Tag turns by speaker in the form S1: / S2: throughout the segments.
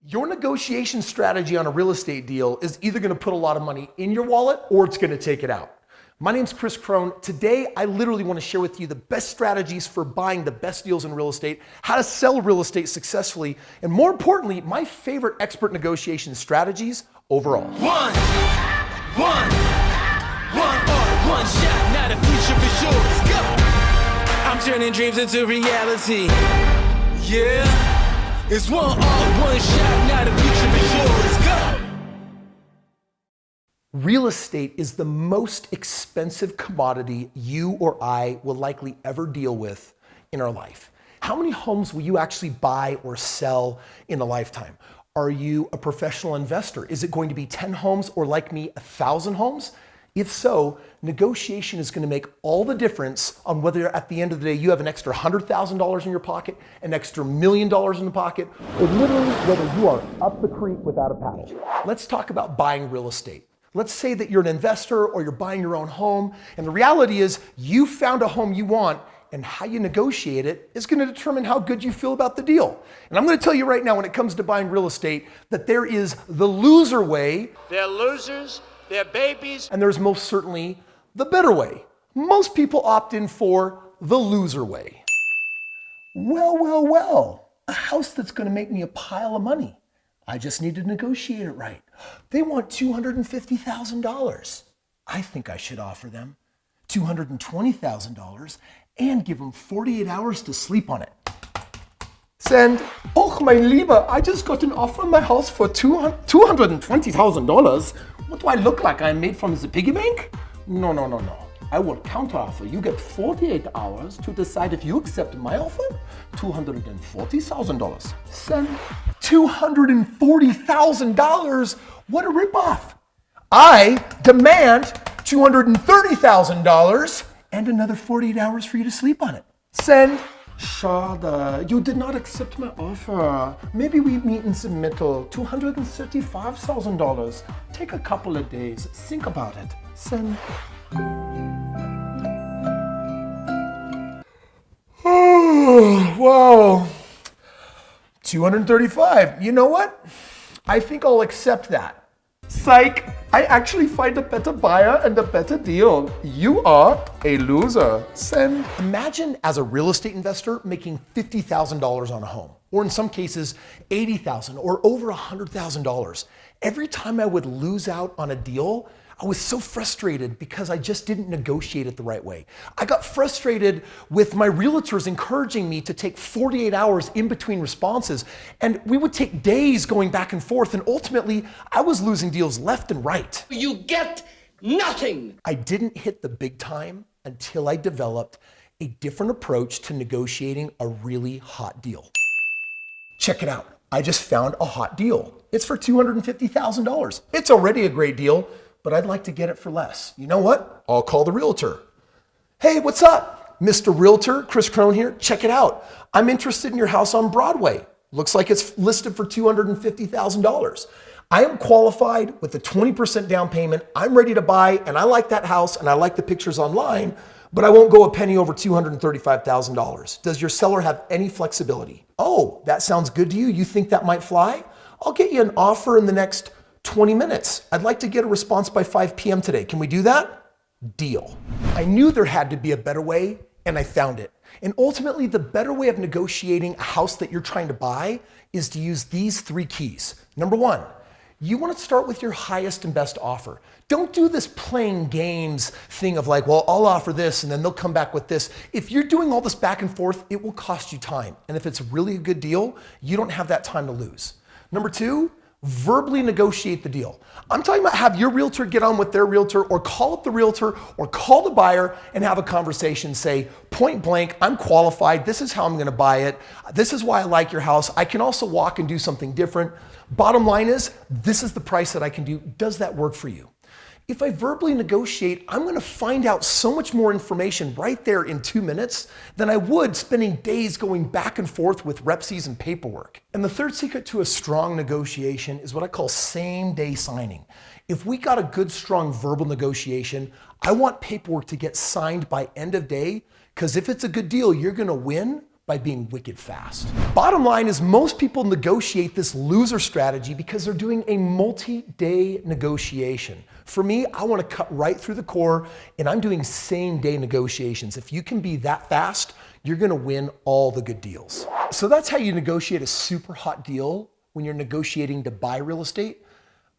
S1: Your negotiation strategy on a real estate deal is either going to put a lot of money in your wallet or it's going to take it out. My name's Kris Krohn. Today, I literally want to share with you the best strategies for buying the best deals in real estate, how to sell real estate successfully, and more importantly, my favorite expert negotiation strategies overall.
S2: One shot, now the future is yours. Go! I'm turning dreams into reality. Yeah. It's one shot, now the future is yours. Go!
S1: Real estate is the most expensive commodity you or I will likely ever deal with in our life. How many homes will you actually buy or sell in a lifetime? Are you a professional investor? Is it going to be 10 homes or, like me, 1,000 homes? If so, negotiation is going to make all the difference on whether at the end of the day you have an extra $100,000 in your pocket, an extra $1 million in the pocket, or literally whether you are up the creek without a paddle. Let's talk about buying real estate. Let's say that you're an investor or you're buying your own home, and the reality is you found a home you want, and how you negotiate it is going to determine how good you feel about the deal. And I'm going to tell you right now, when it comes to buying real estate, that there is the loser way.
S3: They're losers. They're babies.
S1: And there's most certainly the better way. Most people opt in for the loser way. Well, a house that's going to make me a pile of money. I just need to negotiate it right. They want $250,000. I think I should offer them $220,000 and give them 48 hours to sleep on it. Send. Oh, mein Lieber, I just got an offer on my house for $220,000. What do I look like? I'm made from the piggy bank? No. I will counteroffer. You get 48 hours to decide if you accept my offer. $240,000. Send. $240,000? What a ripoff. I demand $230,000 and another 48 hours for you to sleep on it. Send. Schade, you did not accept my offer. Maybe we meet in the middle. $235,000. Take a couple of days. Think about it. Send. Oh, wow. 235. You know what? I think I'll accept that. Psych, I actually find a better buyer and a better deal. You are a loser. Send. Imagine as a real estate investor making $50,000 on a home, or in some cases, $80,000 or over $100,000. Every time I would lose out on a deal, I was so frustrated because I just didn't negotiate it the right way. I got frustrated with my realtors encouraging me to take 48 hours in between responses, and we would take days going back and forth, and ultimately I was losing deals left and right.
S3: You get nothing.
S1: I didn't hit the big time until I developed a different approach to negotiating a really hot deal. Check it out. I just found a hot deal. It's for $250,000. It's already a great deal, but I'd like to get it for less. You know what? I'll call the realtor. Hey, what's up? Mr. Realtor, Kris Krohn here. Check it out. I'm interested in your house on Broadway. Looks like it's listed for $250,000. I am qualified with a 20% down payment. I'm ready to buy, and I like that house, and I like the pictures online, but I won't go a penny over $235,000. Does your seller have any flexibility? Oh, that sounds good to you? You think that might fly? I'll get you an offer in the next 20 minutes. I'd like to get a response by 5 p.m. today. Can we do that? Deal. I knew there had to be a better way, and I found it. And ultimately, the better way of negotiating a house that you're trying to buy is to use these 3 keys. Number 1, you want to start with your highest and best offer. Don't do this playing games thing of like, well, I'll offer this and then they'll come back with this. If you're doing all this back and forth, it will cost you time. And if it's really a good deal, you don't have that time to lose. Number 2, verbally negotiate the deal. I'm talking about have your realtor get on with their realtor, or call up the realtor, or call the buyer and have a conversation. Say, point blank, I'm qualified. This is how I'm going to buy it. This is why I like your house. I can also walk and do something different. Bottom line is, this is the price that I can do. Does that work for you? If I verbally negotiate, I'm going to find out so much more information right there in 2 minutes than I would spending days going back and forth with repsies and paperwork. And the third secret to a strong negotiation is what I call same-day signing. If we got a good, strong verbal negotiation, I want paperwork to get signed by end of day, because if it's a good deal, you're going to win, by being wicked fast. Bottom line is most people negotiate this loser strategy because they're doing a multi-day negotiation. For me, I want to cut right through the core and I'm doing same-day negotiations. If you can be that fast, you're going to win all the good deals. So that's how you negotiate a super hot deal when you're negotiating to buy real estate.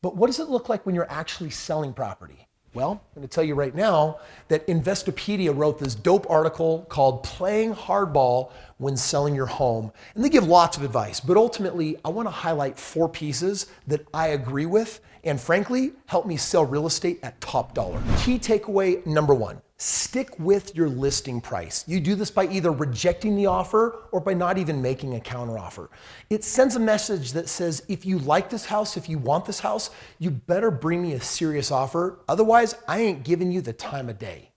S1: But what does it look like when you're actually selling property? Well, I'm going to tell you right now that Investopedia wrote this dope article called Playing Hardball When Selling Your Home. And they give lots of advice, but ultimately I want to highlight 4 pieces that I agree with and frankly, help me sell real estate at top dollar. Key takeaway number 1, stick with your listing price. You do this by either rejecting the offer or by not even making a counteroffer. It sends a message that says, if you like this house, if you want this house, you better bring me a serious offer. Otherwise, I ain't giving you the time of day.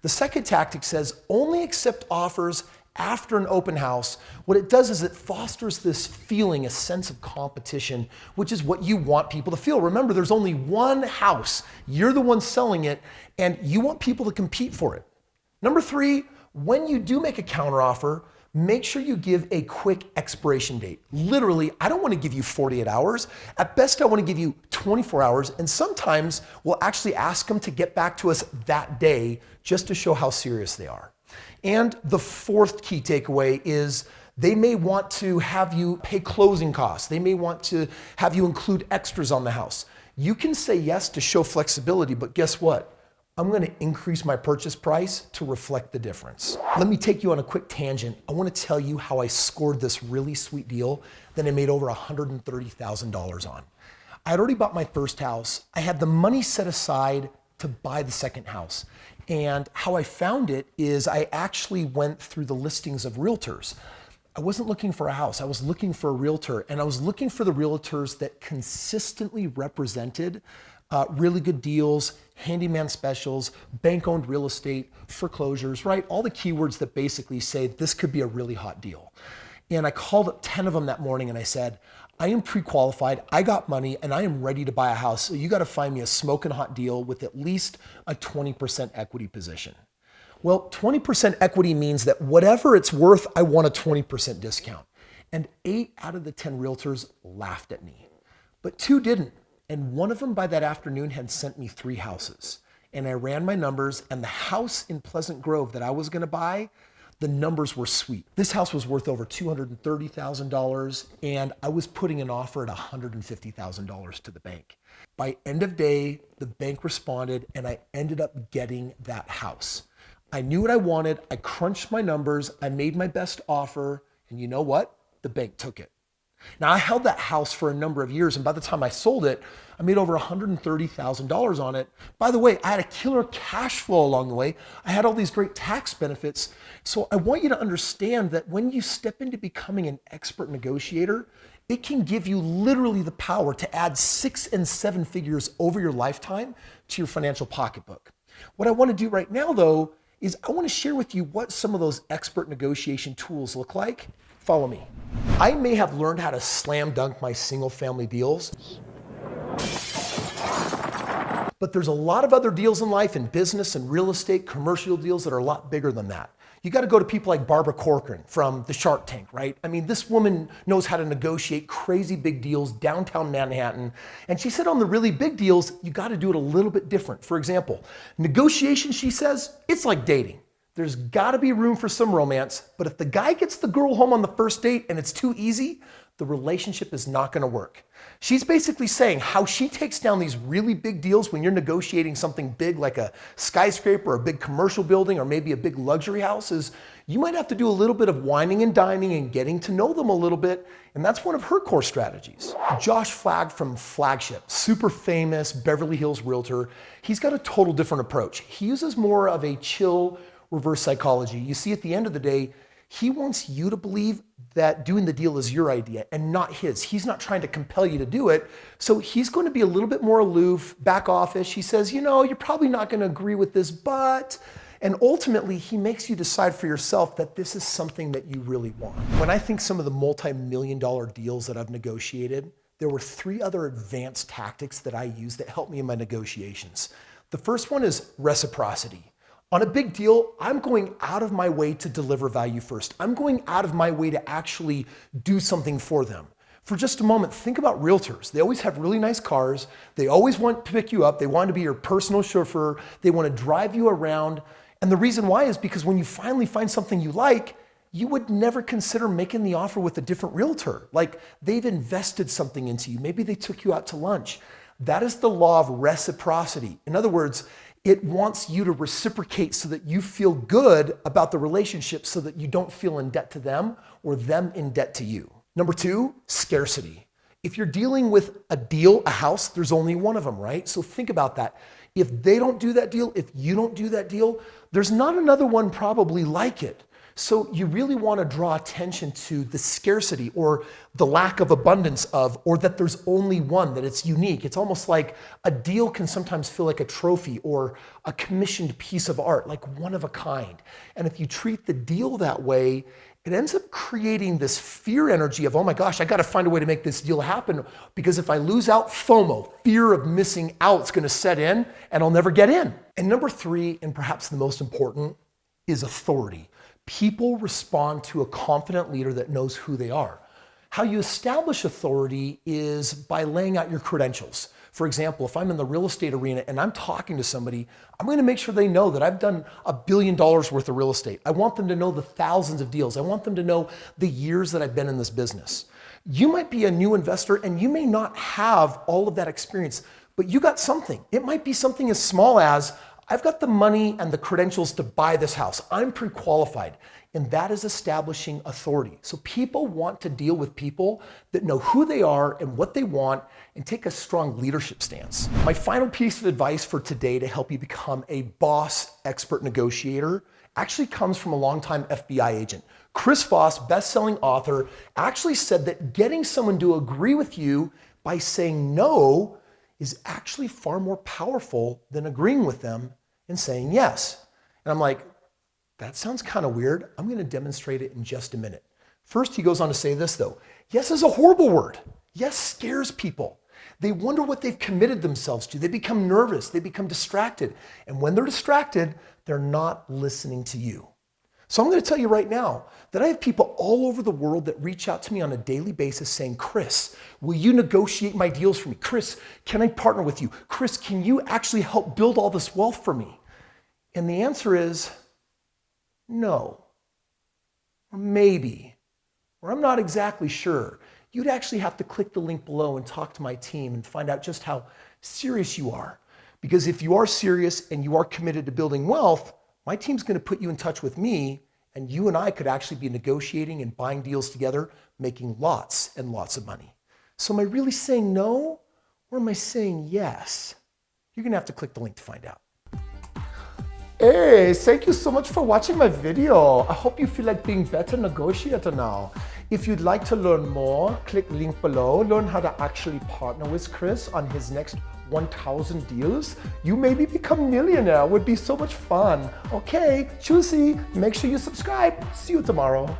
S1: The second tactic says, only accept offers after an open house. What it does is it fosters this feeling, a sense of competition, which is what you want people to feel. Remember, there's only one house. You're the one selling it, and you want people to compete for it. Number 3, when you do make a counteroffer, make sure you give a quick expiration date. Literally, I don't want to give you 48 hours. At best, I want to give you 24 hours, and sometimes we'll actually ask them to get back to us that day just to show how serious they are. And the 4th key takeaway is they may want to have you pay closing costs. They may want to have you include extras on the house. You can say yes to show flexibility, but guess what? I'm going to increase my purchase price to reflect the difference. Let me take you on a quick tangent. I want to tell you how I scored this really sweet deal that I made over $130,000 on. I had already bought my first house. I had the money set aside to buy the second house. And how I found it is I actually went through the listings of realtors. I wasn't looking for a house. I was looking for a realtor, and I was looking for the realtors that consistently represented really good deals, handyman specials, bank-owned real estate, foreclosures, right? All the keywords that basically say this could be a really hot deal. And I called up 10 of them that morning and I said, I am pre-qualified, I got money, and I am ready to buy a house. So you got to find me a smoking hot deal with at least a 20% equity position. Well, 20% equity means that whatever it's worth, I want a 20% discount. And 8 out of the 10 realtors laughed at me, but 2 didn't. And one of them by that afternoon had sent me 3 houses. And I ran my numbers, and the house in Pleasant Grove that I was going to buy, the numbers were sweet. This house was worth over $230,000, and I was putting an offer at $150,000 to the bank. By end of day, the bank responded, and I ended up getting that house. I knew what I wanted. I crunched my numbers. I made my best offer, and you know what? The bank took it. Now, I held that house for a number of years, and by the time I sold it, I made over $130,000 on it. By the way, I had a killer cash flow along the way. I had all these great tax benefits. So I want you to understand that when you step into becoming an expert negotiator, it can give you literally the power to add 6 and 7 figures over your lifetime to your financial pocketbook. What I want to do right now, though, is I want to share with you what some of those expert negotiation tools look like. Follow me. I may have learned how to slam dunk my single family deals, but there's a lot of other deals in life, in business and real estate, commercial deals that are a lot bigger than that. You got to go to people like Barbara Corcoran from the Shark Tank, right? I mean, this woman knows how to negotiate crazy big deals downtown Manhattan. And she said on the really big deals, you got to do it a little bit different. For example, negotiation, she says, it's like dating. There's got to be room for some romance, but if the guy gets the girl home on the first date and it's too easy, the relationship is not going to work. She's basically saying how she takes down these really big deals when you're negotiating something big like a skyscraper or a big commercial building or maybe a big luxury house is you might have to do a little bit of whining and dining and getting to know them a little bit, and that's one of her core strategies. Josh Flagg from Flagship, super famous Beverly Hills realtor, he's got a total different approach. He uses more of a chill reverse psychology. You see, at the end of the day, he wants you to believe that doing the deal is your idea and not his. He's not trying to compel you to do it. So he's going to be a little bit more aloof, back offish. He says, you know, you're probably not going to agree with this, but, and ultimately he makes you decide for yourself that this is something that you really want. When I think some of the multi-million-dollar deals that I've negotiated, there were 3 other advanced tactics that I use that help me in my negotiations. The first one is reciprocity. On a big deal, I'm going out of my way to deliver value first. I'm going out of my way to actually do something for them. For just a moment, think about realtors. They always have really nice cars. They always want to pick you up. They want to be your personal chauffeur. They want to drive you around. And the reason why is because when you finally find something you like, you would never consider making the offer with a different realtor. Like they've invested something into you. Maybe they took you out to lunch. That is the law of reciprocity. In other words, it wants you to reciprocate so that you feel good about the relationship so that you don't feel in debt to them or them in debt to you. Number 2, scarcity. If you're dealing with a deal, a house, there's only one of them, right? So think about that. If they don't do that deal, if you don't do that deal, there's not another one probably like it. So you really want to draw attention to the scarcity or the lack of abundance of, or that there's only one, that it's unique. It's almost like a deal can sometimes feel like a trophy or a commissioned piece of art, like one of a kind. And if you treat the deal that way, it ends up creating this fear energy of, oh my gosh, I got to find a way to make this deal happen, because if I lose out, FOMO, fear of missing out, is going to set in and I'll never get in. And number 3, and perhaps the most important, is authority. People respond to a confident leader that knows who they are. How you establish authority is by laying out your credentials. For example, if I'm in the real estate arena and I'm talking to somebody, I'm going to make sure they know that I've done $1 billion worth of real estate. I want them to know the thousands of deals. I want them to know the years that I've been in this business. You might be a new investor and you may not have all of that experience, but you got something. It might be something as small as, I've got the money and the credentials to buy this house. I'm pre-qualified. And that is establishing authority. So people want to deal with people that know who they are and what they want and take a strong leadership stance. My final piece of advice for today to help you become a boss expert negotiator actually comes from a longtime FBI agent. Kris Voss, best-selling author, actually said that getting someone to agree with you by saying no is actually far more powerful than agreeing with them and saying yes. And I'm like, that sounds kind of weird. I'm going to demonstrate it in just a minute. First, he goes on to say this though. Yes is a horrible word. Yes scares people. They wonder what they've committed themselves to. They become nervous. They become distracted. And when they're distracted, they're not listening to you. So I'm going to tell you right now that I have people all over the world that reach out to me on a daily basis saying, Kris, will you negotiate my deals for me? Kris, can I partner with you? Kris, can you actually help build all this wealth for me? And the answer is no, or maybe, or I'm not exactly sure. You'd actually have to click the link below and talk to my team and find out just how serious you are. Because if you are serious and you are committed to building wealth, my team's going to put you in touch with me, and you and I could actually be negotiating and buying deals together, making lots and lots of money. So am I really saying no, or am I saying yes? You're going to have to click the link to find out. Hey, thank you so much for watching my video. I hope you feel like being better negotiator now. If you'd like to learn more, click link below. Learn how to actually partner with Kris on his next 1,000 deals. You maybe become millionaire. Would be so much fun. Okay, choosy. Make sure you subscribe. See you tomorrow.